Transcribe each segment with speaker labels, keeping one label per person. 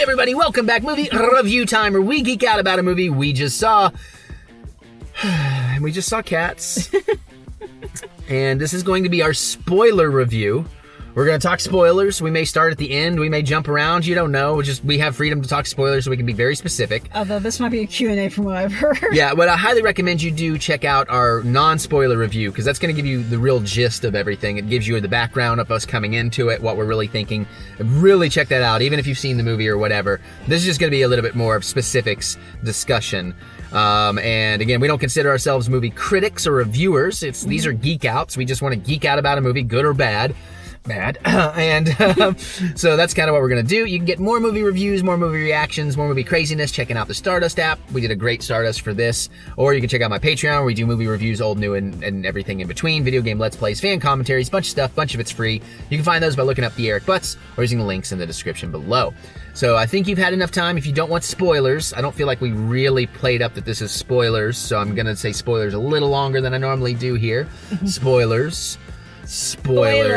Speaker 1: Hey everybody, welcome back. Movie review time, where we geek out about a movie we just saw. And we just saw Cats. And this is going to be our spoiler review. We're going to talk spoilers. We may start at the end. We may jump around. You don't know. We have freedom to talk spoilers, so we can be very specific.
Speaker 2: Although this might be a Q&A from what I've heard.
Speaker 1: Yeah, but I highly recommend you do check out our non-spoiler review, because that's going to give you the real gist of everything. It gives you the background of us coming into it, what we're really thinking. Really check that out, even if you've seen the movie or whatever. This is just going to be a little bit more of specifics discussion. And again, we don't consider ourselves movie critics or reviewers. These are geek outs. We just want to geek out about a movie, good or bad. So that's kind of what we're going to do. You can get more movie reviews, more movie reactions, more movie craziness checking out the Stardust app. We did a great Stardust for this. Or you can check out my Patreon, where we do movie reviews, old, new, and everything in between. Video game Let's Plays, fan commentaries, bunch of stuff, bunch of it's free. You can find those by looking up TheEricButts or using the links in the description below. So I think you've had enough time. If you don't want spoilers, I don't feel like we really played up that this is spoilers, so I'm going to say spoilers a little longer than I normally do here. Spoilers. Spoiled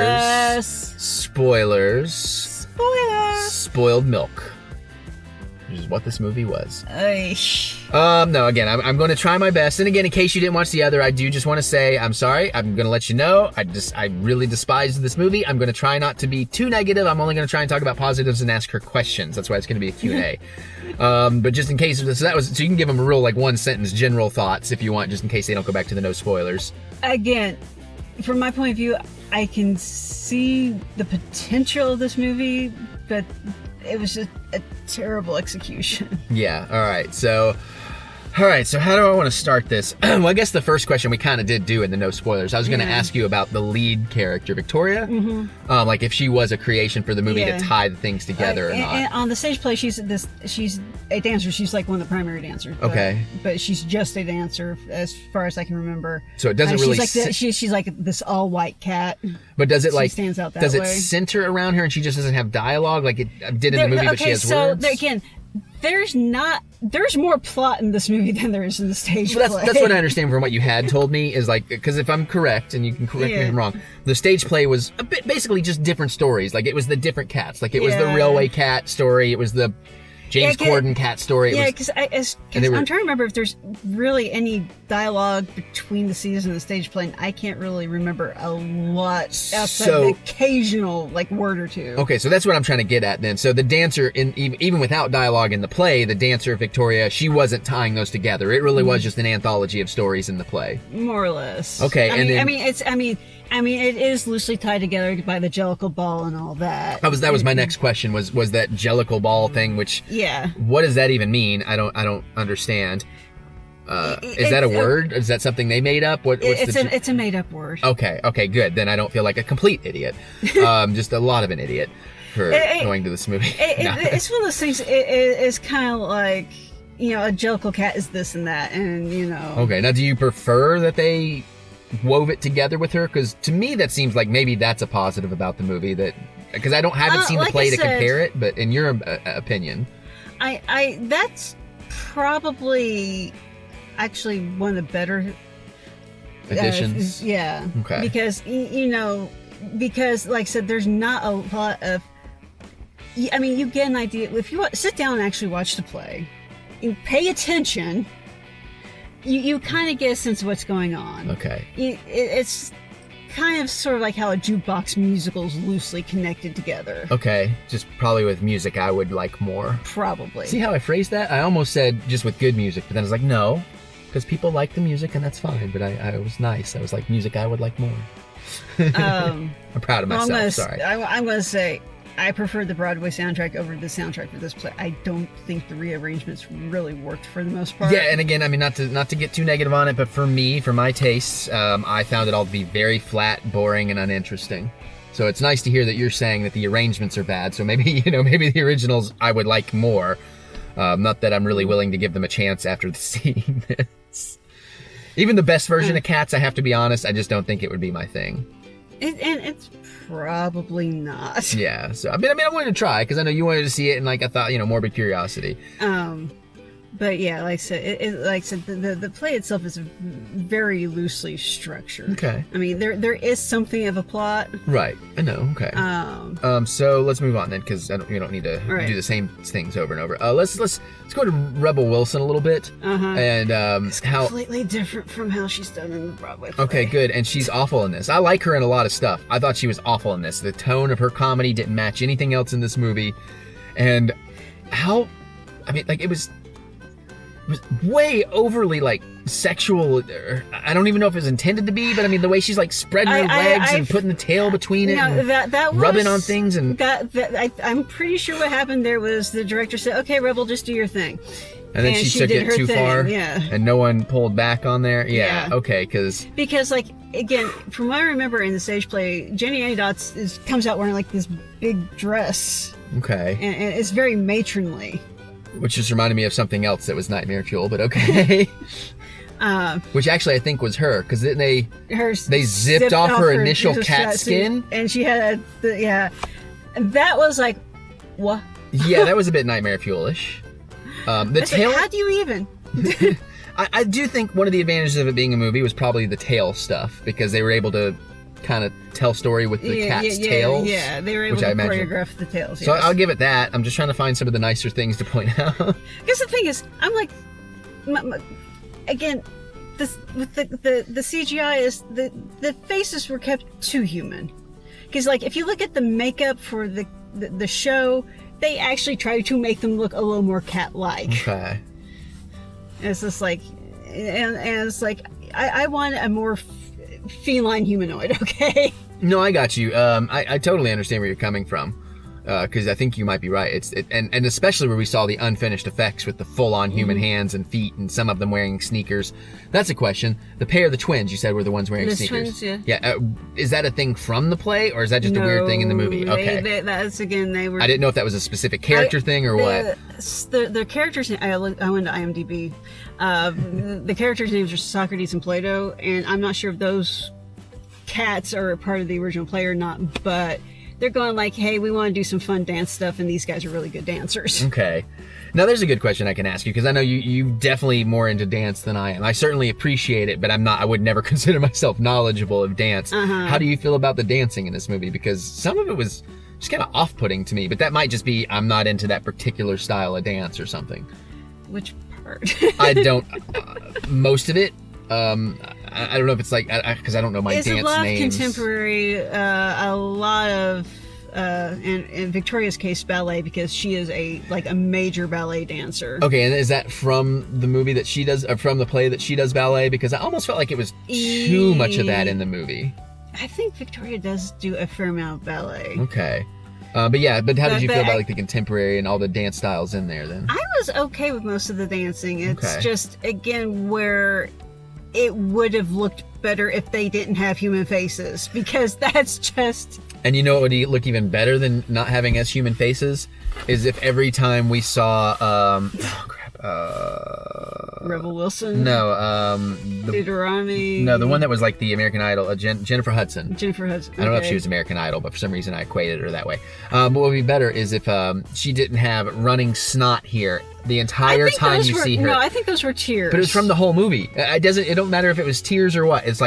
Speaker 1: milk, which is what this movie was. No, again, I'm going to try my best. And again, in case you didn't watch the other, I do just want to say I'm sorry. I'm going to let you know. I really despised this movie. I'm going to try not to be too negative. I'm only going to try and talk about positives and ask her questions. That's why it's going to be a Q&A. But just in case, so you can give them a real, like, one sentence general thoughts if you want, just in case they don't go back to the no spoilers.
Speaker 2: Again, from my point of view, I can see the potential of this movie, but it was just a terrible execution.
Speaker 1: Yeah, all right, so how do I want to start this? Well, I guess the first question we kind of did do in the no spoilers. I was going to ask you about the lead character, Victoria. Like if she was a creation for the movie to tie the things together or not.
Speaker 2: And on the stage play, she's a dancer. She's like one of the primary dancers. But she's just a dancer as far as I can remember.
Speaker 1: So it doesn't really...
Speaker 2: She's like this all-white cat.
Speaker 1: But does it, like...
Speaker 2: She stands out that
Speaker 1: does
Speaker 2: way.
Speaker 1: It center around her and she just doesn't have dialogue like it did in the movie, but she has words?
Speaker 2: So again... There's more plot in this movie than there is in the stage
Speaker 1: play.
Speaker 2: That's
Speaker 1: what I understand from what you had told me, is like, because if I'm correct, and you can correct me if I'm wrong, the stage play was a bit, basically just different stories. Like, it was the different cats. Like, it was the railway cat story, it was the James Corden cat story.
Speaker 2: Because I'm trying to remember if there's really any dialogue between the scenes and the stage play, and I can't really remember a lot outside the occasional like word or two.
Speaker 1: Okay, so that's what I'm trying to get at then. So the dancer, even without dialogue in the play, the dancer Victoria, she wasn't tying those together. It really was just an anthology of stories in the play,
Speaker 2: more or less.
Speaker 1: Okay,
Speaker 2: I mean, it is loosely tied together by the Jellicle ball and all that.
Speaker 1: That was my next question. Was that Jellicle ball thing? Which what does that even mean? I don't understand. Is that a word? Is that something they made up?
Speaker 2: It's a made up word.
Speaker 1: Okay, good. Then I don't feel like a complete idiot. Just a lot of an idiot for going to this movie.
Speaker 2: It's one of those things. It's kind of like, a Jellicle cat is this and that, and
Speaker 1: Okay, now do you prefer that they wove it together with her? Because to me that seems like maybe that's a positive about the movie, that because I haven't seen the play to compare it, but in your opinion,
Speaker 2: that's probably actually one of the better
Speaker 1: additions.
Speaker 2: Okay. Because like I said, there's not a lot of. I mean, you get an idea if you sit down and actually watch the play, and pay attention. You kind of get a sense of what's going on.
Speaker 1: Okay.
Speaker 2: It's kind of sort of like how a jukebox musical is loosely connected together.
Speaker 1: Okay. Just probably with music I would like more.
Speaker 2: Probably.
Speaker 1: See how I phrased that? I almost said just with good music, but then I was like, no, because people like the music and that's fine. But I was nice. I was like, music I would like more. I'm proud of myself. Sorry.
Speaker 2: I'm going to say, I prefer the Broadway soundtrack over the soundtrack for this play. I don't think the rearrangements really worked for the most part.
Speaker 1: Yeah, and again, I mean, not to get too negative on it, but for my tastes, I found it all to be very flat, boring, and uninteresting. So it's nice to hear that you're saying that the arrangements are bad. So maybe, maybe the originals I would like more. Not that I'm really willing to give them a chance after seeing this. Even the best version of Cats, I have to be honest, I just don't think it would be my thing.
Speaker 2: It's probably not.
Speaker 1: Yeah, so I mean, I wanted to try because I know you wanted to see it, and like I thought, morbid curiosity.
Speaker 2: But yeah, like I said, the play itself is very loosely structured.
Speaker 1: Okay.
Speaker 2: I mean, there is something of a plot.
Speaker 1: Right. I know. Okay. So let's move on then, because we don't need to do the same things over and over. Let's go to Rebel Wilson a little bit. And
Speaker 2: it's completely different from how she's done in the Broadway play.
Speaker 1: Okay, good. And she's awful in this. I like her in a lot of stuff. I thought she was awful in this. The tone of her comedy didn't match anything else in this movie, and it was way overly sexual. I don't even know if it was intended to be, but I mean the way she's spreading her legs and putting the tail between it, and
Speaker 2: that
Speaker 1: rubbing on things, and
Speaker 2: I'm pretty sure what happened there was the director said, "Okay, Rebel, just do your thing."
Speaker 1: And then she took it too far,
Speaker 2: yeah.
Speaker 1: And no one pulled back on there. Yeah. Okay, because
Speaker 2: again, from what I remember in the stage play, Jenny Annie comes out wearing this big dress.
Speaker 1: Okay.
Speaker 2: And it's very matronly.
Speaker 1: Which just reminded me of something else that was Nightmare Fuel, but okay. Which actually I think was her, because then they zipped off her initial cat skin,
Speaker 2: and she had that was what?
Speaker 1: Yeah, that was a bit Nightmare Fuel-ish. The tail.
Speaker 2: How do you even?
Speaker 1: I do think one of the advantages of it being a movie was probably the tail stuff, because they were able to kind of tell story with the cat's tails.
Speaker 2: Yeah, they were able to choreograph the tails. Yes.
Speaker 1: So I'll give it that. I'm just trying to find some of the nicer things to point out.
Speaker 2: Because the thing is, I'm again, with the CGI is the faces were kept too human. Because if you look at the makeup for the show, they actually try to make them look a little more cat-like.
Speaker 1: Okay.
Speaker 2: And it's just and it's I want a more feline humanoid, okay?
Speaker 1: No, I got you. I totally understand where you're coming from, because I think you might be right. And especially where we saw the unfinished effects with the full-on human hands and feet, and some of them wearing sneakers. That's a question. The pair of the twins you said were the ones wearing sneakers.
Speaker 2: Twins, yeah.
Speaker 1: Yeah. Is that a thing from the play, or is that just a weird thing in the movie? Okay.
Speaker 2: They were.
Speaker 1: I didn't know if that was a specific character thing or what.
Speaker 2: The characters. I went to IMDb. The characters' names are Socrates and Plato, and I'm not sure if those cats are a part of the original play or not, but they're going hey, we want to do some fun dance stuff, and these guys are really good dancers.
Speaker 1: Okay. Now there's a good question I can ask you, because I know you definitely more into dance than I am. I certainly appreciate it, but I would never consider myself knowledgeable of dance. How do you feel about the dancing in this movie? Because some of it was just kind of off-putting to me, but that might just be I'm not into that particular style of dance or something.
Speaker 2: Which part?
Speaker 1: I don't. Most of it. I don't know if it's because I don't know my dance names.
Speaker 2: It's a lot of contemporary, a lot of, in Victoria's case, ballet, because she is a major ballet dancer.
Speaker 1: Okay, and is that from the movie that she does, or from the play that she does ballet? Because I almost felt like it was too much of that in the movie.
Speaker 2: I think Victoria does do a fair amount of ballet.
Speaker 1: Okay. But how did you feel about the contemporary and all the dance styles in there then?
Speaker 2: I was okay with most of the dancing. It's just, again, where it would have looked better if they didn't have human faces, because that's just...
Speaker 1: And you know what would look even better than not having us human faces? Is if every time we saw...
Speaker 2: Rebel Wilson?
Speaker 1: No,
Speaker 2: Deuteronomy?
Speaker 1: No, the one that was the American Idol, Jennifer Hudson.
Speaker 2: Jennifer Hudson.
Speaker 1: I don't know if she was American Idol, but for some reason I equated her that way. But what would be better is if she didn't have running snot here the entire time you see her.
Speaker 2: No, I think those were tears.
Speaker 1: But it was from the whole movie. It don't matter if it was tears or what. It's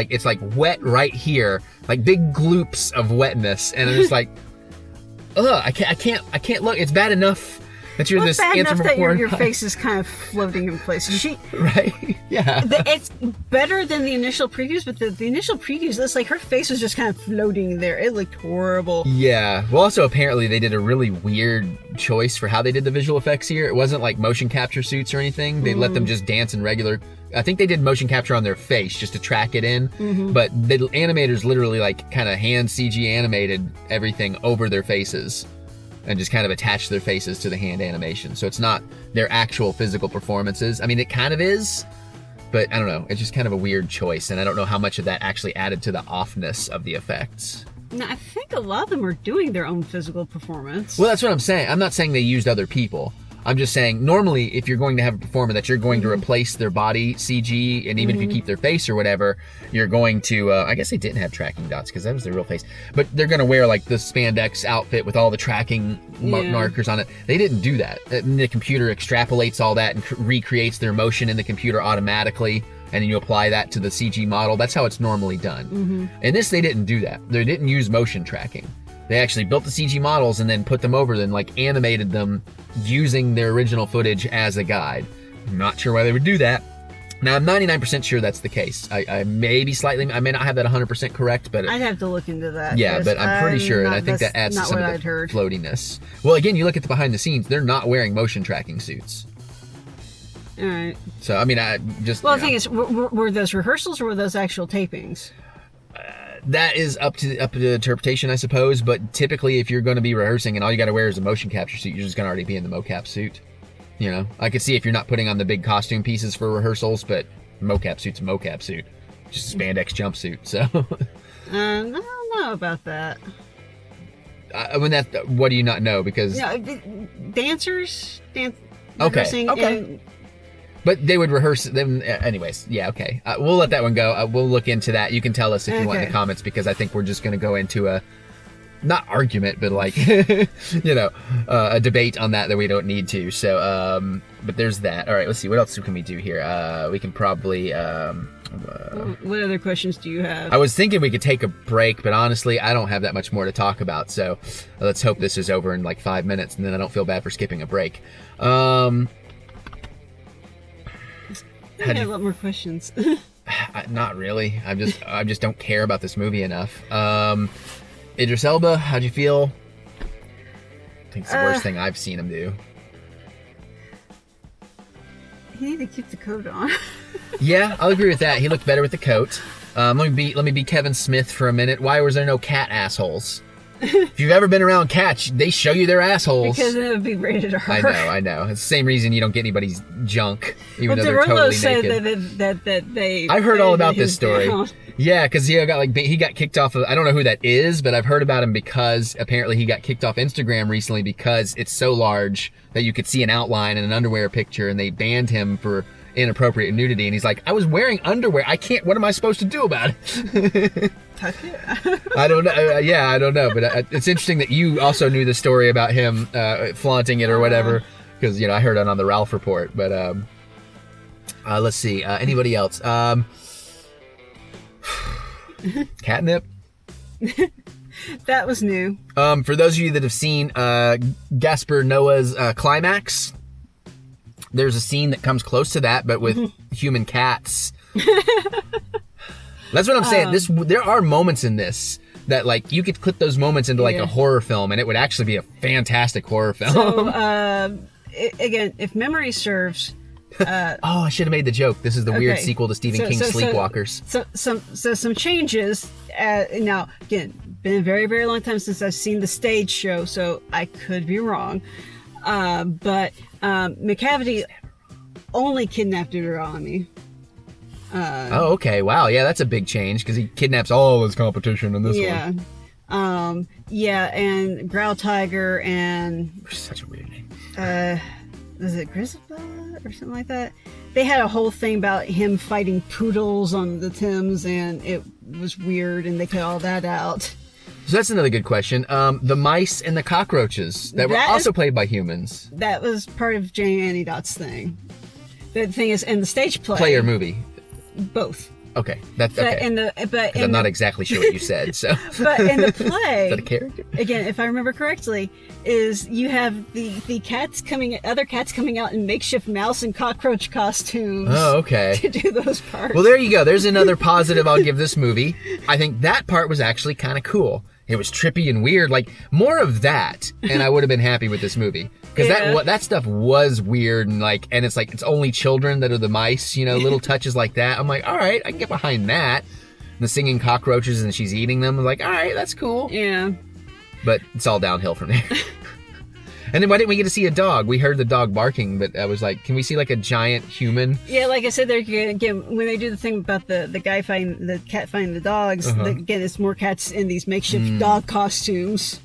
Speaker 1: wet right here, big gloops of wetness, and I'm just ugh, I can't look. It's bad enough that you're this anthropomorphic.
Speaker 2: Your face is kind of floating in place.
Speaker 1: Right? Yeah.
Speaker 2: It's better than the initial previews, but the initial previews, it's her face was just kind of floating there. It looked horrible.
Speaker 1: Yeah. Well, also apparently they did a really weird choice for how they did the visual effects here. It wasn't motion capture suits or anything. They let them just dance in regular. I think they did motion capture on their face just to track it in. But the animators literally kind of hand CG animated everything over their faces, and just kind of attach their faces to the hand animation. So it's not their actual physical performances. I mean, it kind of is, but I don't know. It's just kind of a weird choice, and I don't know how much of that actually added to the offness of the effects.
Speaker 2: No, I think a lot of them are doing their own physical performance.
Speaker 1: Well, that's what I'm saying. I'm not saying they used other people. I'm just saying, normally, if you're going to have a performer that you're going to replace their body CG, and even if you keep their face or whatever, you're going to, I guess they didn't have tracking dots because that was their real face, but they're going to wear like the spandex outfit with all the tracking markers on it. They didn't do that. And the computer extrapolates all that and recreates their motion in the computer automatically, and then you apply that to the CG model. That's how it's normally done. In this, they didn't do that. They didn't use motion tracking. They actually built the CG models and then put them over, then like animated them using their original footage as a guide. I'm not sure why they would do that. Now, I'm 99% sure that's the case. I may be slightly, I may not have that 100% correct, but
Speaker 2: I'd have to look into that.
Speaker 1: yeah, but I'm pretty sure, and I think that adds to some of the floatiness. Well, again, you look at the behind the scenes, they're not wearing motion tracking suits.
Speaker 2: All right.
Speaker 1: So, I mean, I just...
Speaker 2: Well, the thing is, were those rehearsals or were those actual tapings?
Speaker 1: That is up to interpretation, I suppose, but typically if you're going to be rehearsing and all you got to wear is a motion capture suit, you're just going to already be in the mocap suit. You know, I could see if you're not putting on the big costume pieces for rehearsals, but mocap suit's a mocap suit. Just a spandex jumpsuit, so...
Speaker 2: I don't know about that.
Speaker 1: I mean, what do you not know? Because...
Speaker 2: Yeah, dancers...
Speaker 1: Okay.
Speaker 2: And,
Speaker 1: but they would rehearse them anyways. Yeah, okay. We'll let that one go. We'll look into that. You can tell us if you want in the comments, because I think we're just going to go into a, not argument, but like, you know, a debate on that we don't need to. So, but there's that. All right, let's see. What else can we do here? We can probably...
Speaker 2: what other questions do you have?
Speaker 1: I was thinking we could take a break, but honestly, I don't have that much more to talk about. So let's hope this is over in like 5 minutes, and then I don't feel bad for skipping a break.
Speaker 2: I have a lot more questions.
Speaker 1: Not really. I just don't care about this movie enough. Idris Elba, how'd you feel? I think it's the worst thing I've seen him do.
Speaker 2: He needed to keep the coat on.
Speaker 1: Yeah, I'll agree with that. He looked better with the coat. Let me be Kevin Smith for a minute. Why was there no cat assholes? If you've ever been around cats, they show you their assholes.
Speaker 2: Because it would be rated R.
Speaker 1: I know. It's the same reason you don't get anybody's junk, even though they're totally naked.
Speaker 2: That they...
Speaker 1: I've heard all about this story. Yeah, because he got kicked off of... I don't know who that is, but I've heard about him because apparently he got kicked off Instagram recently because it's so large that you could see an outline in an underwear picture, and they banned him for inappropriate nudity. And he's like, I was wearing underwear. I can't... What am I supposed to do about it?
Speaker 2: Tuck it.
Speaker 1: I don't know. I don't know. But it's interesting that you also knew the story about him flaunting it or whatever, because I heard it on the Ralph Report. But let's see. Anybody else? Catnip.
Speaker 2: That was new.
Speaker 1: For those of you that have seen Gaspar Noé's Climax, there's a scene that comes close to that, but with human cats. That's what I'm saying. There are moments in this that, like, you could clip those moments into like a horror film, and it would actually be a fantastic horror film.
Speaker 2: So, again, if memory serves.
Speaker 1: I should have made the joke. This is the weird sequel to Stephen King's Sleepwalkers.
Speaker 2: So some changes. Now, again, been a very, very long time since I've seen the stage show, so I could be wrong. But McCavity only kidnapped Deuteronomy.
Speaker 1: Okay. Wow. Yeah, that's a big change because he kidnaps all his competition in this one.
Speaker 2: And Growl Tiger and...
Speaker 1: Such a weird name.
Speaker 2: Was it Grizzlebud or something like that? They had a whole thing about him fighting poodles on the Thames, and it was weird, and they cut all that out.
Speaker 1: So that's another good question. The mice and the cockroaches that were also played by humans.
Speaker 2: That was part of Jane Annie-Dot's thing. The thing is, in the stage play...
Speaker 1: Play or movie?
Speaker 2: Both.
Speaker 1: Okay, that's okay. But I'm not exactly sure what you said. So,
Speaker 2: but in the play,
Speaker 1: is that a character?
Speaker 2: Again, if I remember correctly, is you have the cats other cats coming out in makeshift mouse and cockroach costumes.
Speaker 1: Oh, okay.
Speaker 2: To do those parts.
Speaker 1: Well, there you go. There's another positive I'll give this movie. I think that part was actually kind of cool. It was trippy and weird. Like, more of that, and I would have been happy with this movie. Because that stuff was weird, and it's only children that are the mice, little touches like that. I'm like, all right, I can get behind that. And the singing cockroaches and she's eating them. I'm like, all right, that's cool.
Speaker 2: Yeah.
Speaker 1: But it's all downhill from there. And then why didn't we get to see a dog? We heard the dog barking, but I was like, can we see like a giant human?
Speaker 2: Yeah, like I said, again, when they do the thing about the cat fighting the dogs, again, it's more cats in these makeshift dog costumes.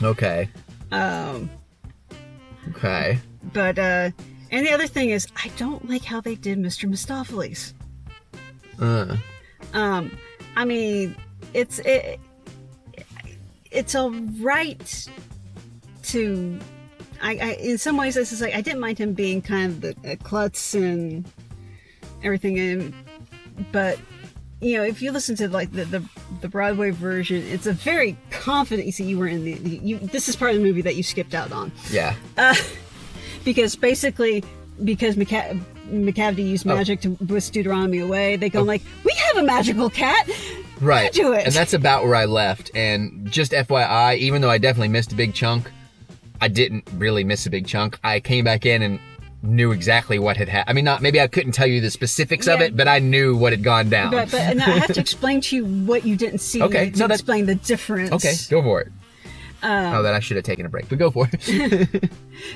Speaker 1: Okay.
Speaker 2: Okay.
Speaker 1: Okay.
Speaker 2: But and the other thing is, I don't like how they did Mr. Mistopheles. I mean, it's all right to. I in some ways, this is like I didn't mind him being kind of the klutz and everything, but if you listen to like the Broadway version, it's a very confident. You see, you were in this is part of the movie that you skipped out on.
Speaker 1: Yeah.
Speaker 2: Because McCavity used magic to whisk Deuteronomy away. They go like, we have a magical cat.
Speaker 1: Right.
Speaker 2: Do it.
Speaker 1: And that's about where I left. And just FYI, even though I definitely missed a big chunk, I didn't really miss a big chunk. I came back in and knew exactly what had happened. I mean, maybe I couldn't tell you the specifics of it, but I knew what had gone down.
Speaker 2: But and I have to explain to you what you didn't see to explain the difference.
Speaker 1: Okay, go for it. Then I should have taken a break, but go for it.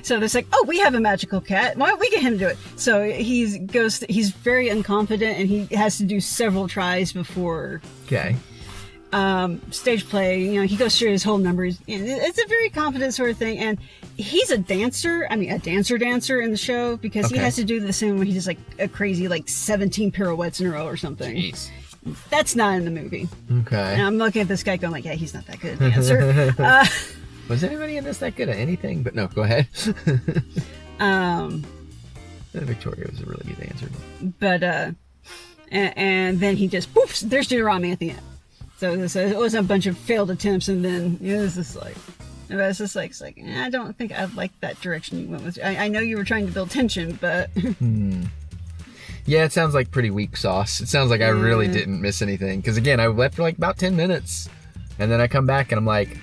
Speaker 2: So there's like, we have a magical cat. Why don't we get him to do it? So he's very unconfident, and he has to do several tries before.
Speaker 1: Okay.
Speaker 2: Stage play, he goes through his whole numbers. It's a very confident sort of thing, and he's a dancer. I mean, a dancer in the show, because he has to do the same where he does like a crazy 17 pirouettes in a row or something.
Speaker 1: Jeez.
Speaker 2: That's not in the movie.
Speaker 1: Okay.
Speaker 2: And I'm looking at this guy going like, yeah, he's not that good at dancer.
Speaker 1: Was anybody in this that good at anything? But no, go ahead. Victoria was a really good dancer.
Speaker 2: But and then he just poofs. There's Deuteronomy at the end. So it was a bunch of failed attempts, and then it was just like, I don't think I like that direction you went with. I know you were trying to build tension, but.
Speaker 1: Yeah, it sounds like pretty weak sauce. It sounds like I really didn't miss anything. Because again, I left for about 10 minutes. And then I come back and I'm like,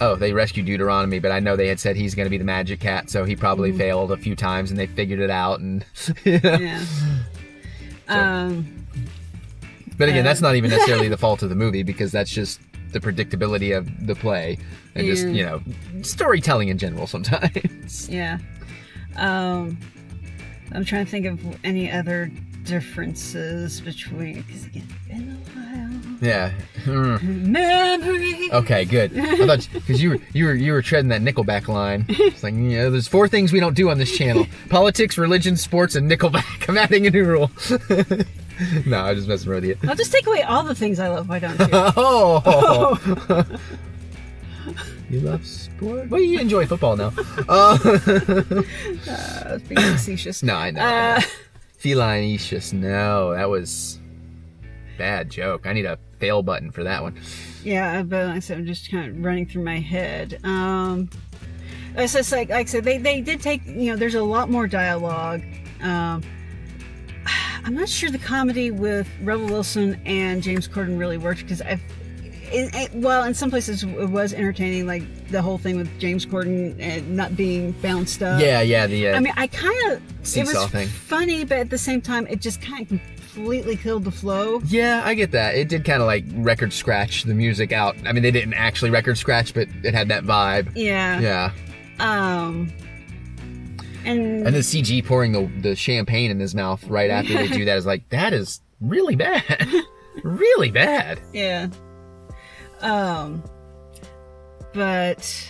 Speaker 1: oh, they rescued Deuteronomy, but I know they had said he's going to be the magic cat, so he probably failed a few times and they figured it out. And Yeah. But again, that's not even necessarily the fault of the movie, because that's just the predictability of the play. And just, storytelling in general sometimes.
Speaker 2: Yeah. I'm trying to think of any other differences between, because again, it's been a while.
Speaker 1: Yeah.
Speaker 2: Memory.
Speaker 1: Okay, good. I thought, because you were treading that Nickelback line. It's like, there's 4 things we don't do on this channel: politics, religion, sports, and Nickelback. I'm adding a new rule. No, I'm just messing with you.
Speaker 2: I'll just take away all the things I love. Why don't you?
Speaker 1: Oh. You love sport? Well, you enjoy football now.
Speaker 2: Being facetious.
Speaker 1: No, I know. Feline-icious. No, that was bad joke. I need a fail button for that one.
Speaker 2: Yeah, but like I said, I'm just kind of running through my head. It's just like I said, they did take, there's a lot more dialogue. I'm not sure the comedy with Rebel Wilson and James Corden really worked, because in some places it was entertaining, like the whole thing with James Corden and not being bounced up.
Speaker 1: Yeah.
Speaker 2: I mean, I kind of, it was
Speaker 1: thing.
Speaker 2: Funny, but at the same time, it just kind of completely killed the flow.
Speaker 1: Yeah, I get that. It did kind of like record scratch the music out. I mean, they didn't actually record scratch, but it had that vibe.
Speaker 2: Yeah.
Speaker 1: Yeah. And the CG pouring the champagne in his mouth right after they do that is like, that is really bad. Really bad.
Speaker 2: Yeah. But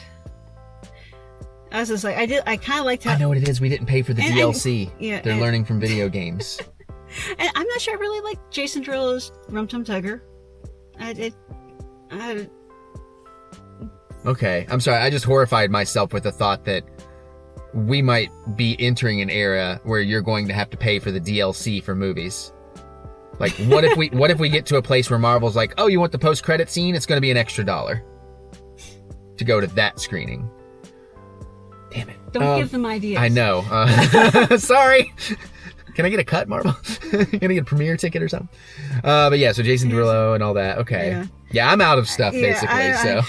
Speaker 2: I was just like, I kind of liked how.
Speaker 1: I know what it is. We didn't pay for the DLC. They're learning from video games.
Speaker 2: And I'm not sure I really like Jason Derulo's Rum Tum Tugger.
Speaker 1: Okay, I'm sorry. I just horrified myself with the thought that we might be entering an era where you're going to have to pay for the DLC for movies. Like, what if we get to a place where Marvel's like, oh, you want the post-credit scene? It's going to be an extra $1 to go to that screening. Damn it.
Speaker 2: Don't give them ideas.
Speaker 1: I know. Sorry. Can I get a cut, Marvel? Can I get a premiere ticket or something? But yeah, so Jason Derulo and all that. Okay. Yeah, I'm out of stuff, basically, so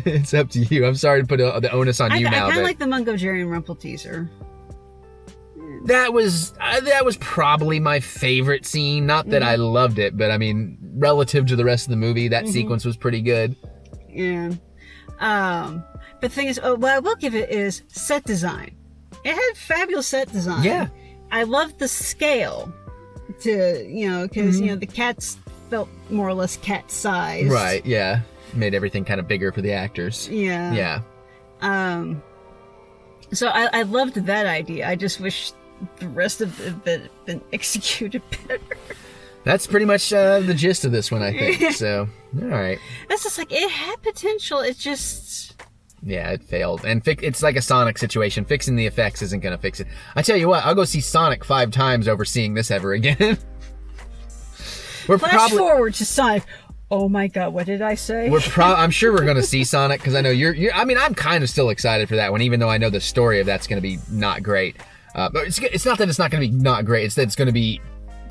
Speaker 1: it's up to you. I'm sorry to put the onus on you now.
Speaker 2: I kind of like the Mungo Jerry and Rumple teaser.
Speaker 1: That was probably my favorite scene. Not that I loved it, but I mean, relative to the rest of the movie, that sequence was pretty good.
Speaker 2: Yeah. But the thing is, what I will give it is set design. It had fabulous set design.
Speaker 1: Yeah.
Speaker 2: I loved the scale to, because, the cats felt more or less cat-sized.
Speaker 1: Right, yeah. Made everything kind of bigger for the actors.
Speaker 2: Yeah.
Speaker 1: Yeah.
Speaker 2: So I loved that idea. I just wish the rest of it had been executed better.
Speaker 1: That's pretty much the gist of this one, I think. So, all right.
Speaker 2: That's just like, it had potential. It just...
Speaker 1: Yeah, it failed. And it's like a Sonic situation. Fixing the effects isn't going to fix it. I tell you what, I'll go see Sonic 5 times over seeing this ever again.
Speaker 2: Flash forward to Sonic. Oh my God, what did I say?
Speaker 1: I'm sure we're going to see Sonic, because I know I mean, I'm kind of still excited for that one, even though I know the story of that's going to be not great. But it's not that it's not going to be not great. It's that it's going to be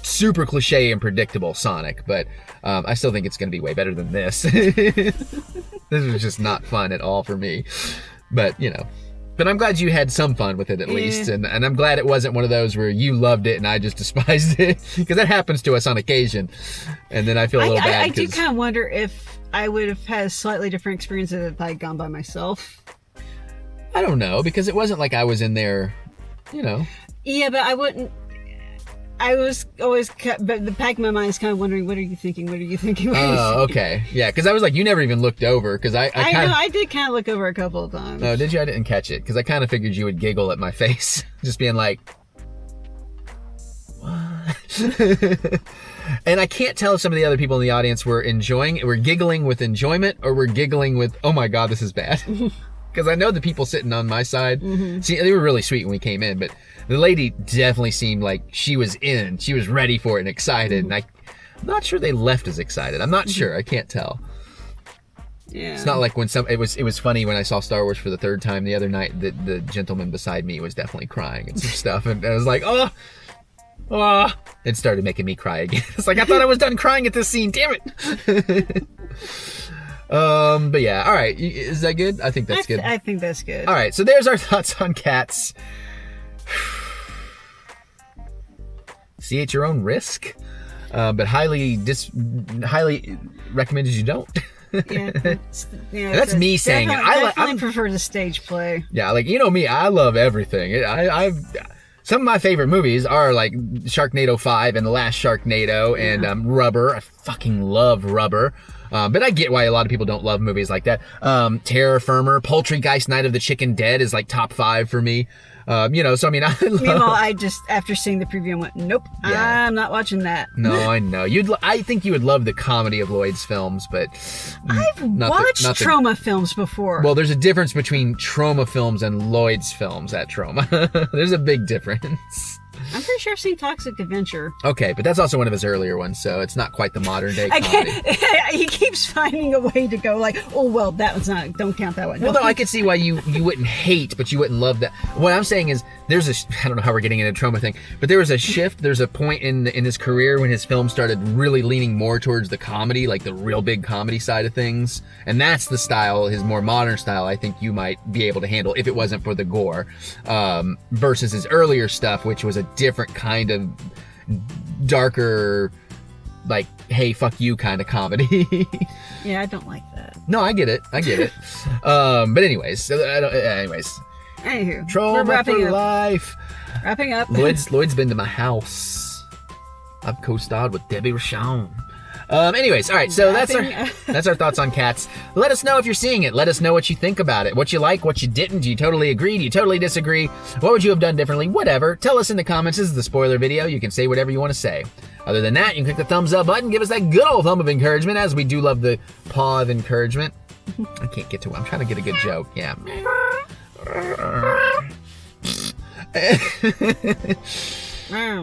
Speaker 1: super cliche and predictable Sonic, but I still think it's going to be way better than this. This was just not fun at all for me, but but I'm glad you had some fun with it at least, and I'm glad it wasn't one of those where you loved it and I just despised it, because that happens to us on occasion, and then I feel a little bad.
Speaker 2: I do kind of wonder if I would have had a slightly different experience if I had gone by myself.
Speaker 1: I don't know, because it wasn't like I was in there,
Speaker 2: Yeah, but I wouldn't. I was always, but the back of my mind is kind of wondering, what are you thinking? What are you thinking?
Speaker 1: Oh, okay. Yeah, because I was like, you never even looked over, because I know,
Speaker 2: I did kind of look over a couple of times.
Speaker 1: Oh, did you? I didn't catch it, because I kind of figured you would giggle at my face, just being like, what? And I can't tell if some of the other people in the audience were giggling with enjoyment, or were giggling with, oh my God, this is bad. Because I know the people sitting on my side, see, they were really sweet when we came in, but the lady definitely seemed like she was in. She was ready for it and excited, and I'm not sure they left as excited. I'm not sure. I can't tell.
Speaker 2: Yeah.
Speaker 1: It's not like when it was funny when I saw Star Wars for the third time the other night, that the gentleman beside me was definitely crying and some stuff, and I was like, oh, it started making me cry again. It's like, I thought I was done crying at this scene. Damn it. But yeah, all right. Is that good? I think that's good.
Speaker 2: I think that's good.
Speaker 1: All right, so there's our thoughts on Cats. See at your own risk, but highly recommended you don't. That's me saying it.
Speaker 2: I prefer the stage play.
Speaker 1: Yeah, like, me, I love everything. Some of my favorite movies are like Sharknado 5 and The Last Sharknado and Rubber. I fucking love Rubber. But I get why a lot of people don't love movies like that. Terror Firmer, Poultrygeist, Night of the Chicken Dead is like top 5 for me. So I mean, I love...
Speaker 2: Meanwhile, I just, after seeing the preview, I went, nope, I'm not watching that.
Speaker 1: No, I know. I think you would love the comedy of Lloyd's films, but...
Speaker 2: I've watched trauma films before.
Speaker 1: Well, there's a difference between trauma films and Lloyd's films at Trauma. There's a big difference.
Speaker 2: I'm pretty sure I've seen Toxic Adventure.
Speaker 1: Okay, but that's also one of his earlier ones, so it's not quite the modern day comedy.
Speaker 2: He keeps finding a way to go like, oh, well, that one's not, don't count that one.
Speaker 1: Well, no, I could see why you wouldn't hate, but you wouldn't love that. What I'm saying is, I don't know how we're getting into a trauma thing, but there was a shift, there's a point in his career when his film started really leaning more towards the comedy, like the real big comedy side of things, and that's the style, his more modern style, I think you might be able to handle if it wasn't for the gore, versus his earlier stuff, which was a different kind of darker, like, hey, fuck you kind of comedy.
Speaker 2: Yeah, I don't like that.
Speaker 1: No, I get it. But anyways,
Speaker 2: Anywho,
Speaker 1: Trauma for life.
Speaker 2: Wrapping up.
Speaker 1: Lloyd's been to my house. I've co-starred with Debbie Rochon. Anyways, all right, so that's our thoughts on Cats. Let us know if you're seeing it. Let us know what you think about it. What you like, what you didn't. Do you totally agree? Do you totally disagree? What would you have done differently? Whatever. Tell us in the comments. This is the spoiler video. You can say whatever you want to say. Other than that, you can click the thumbs up button. Give us that good old thumb of encouragement, as we do love the paw of encouragement. I can't get to it. I'm trying to get a good joke. Yeah.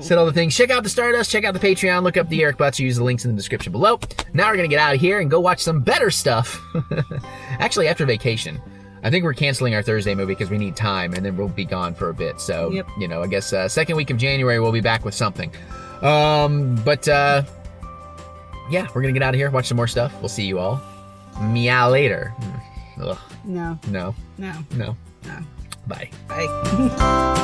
Speaker 1: Said all the things. Check out the Stardust, check out the Patreon, look up the TheEricButts, use the links in the description below. Now we're gonna get out of here and go watch some better stuff. Actually, after vacation. I think we're canceling our Thursday movie because we need time, and then we'll be gone for a bit. So, I guess second week of January we'll be back with something. Yeah, we're gonna get out of here, watch some more stuff. We'll see you all. Meow later. Ugh.
Speaker 2: No.
Speaker 1: No.
Speaker 2: No.
Speaker 1: No.
Speaker 2: No.
Speaker 1: Bye.
Speaker 2: Bye.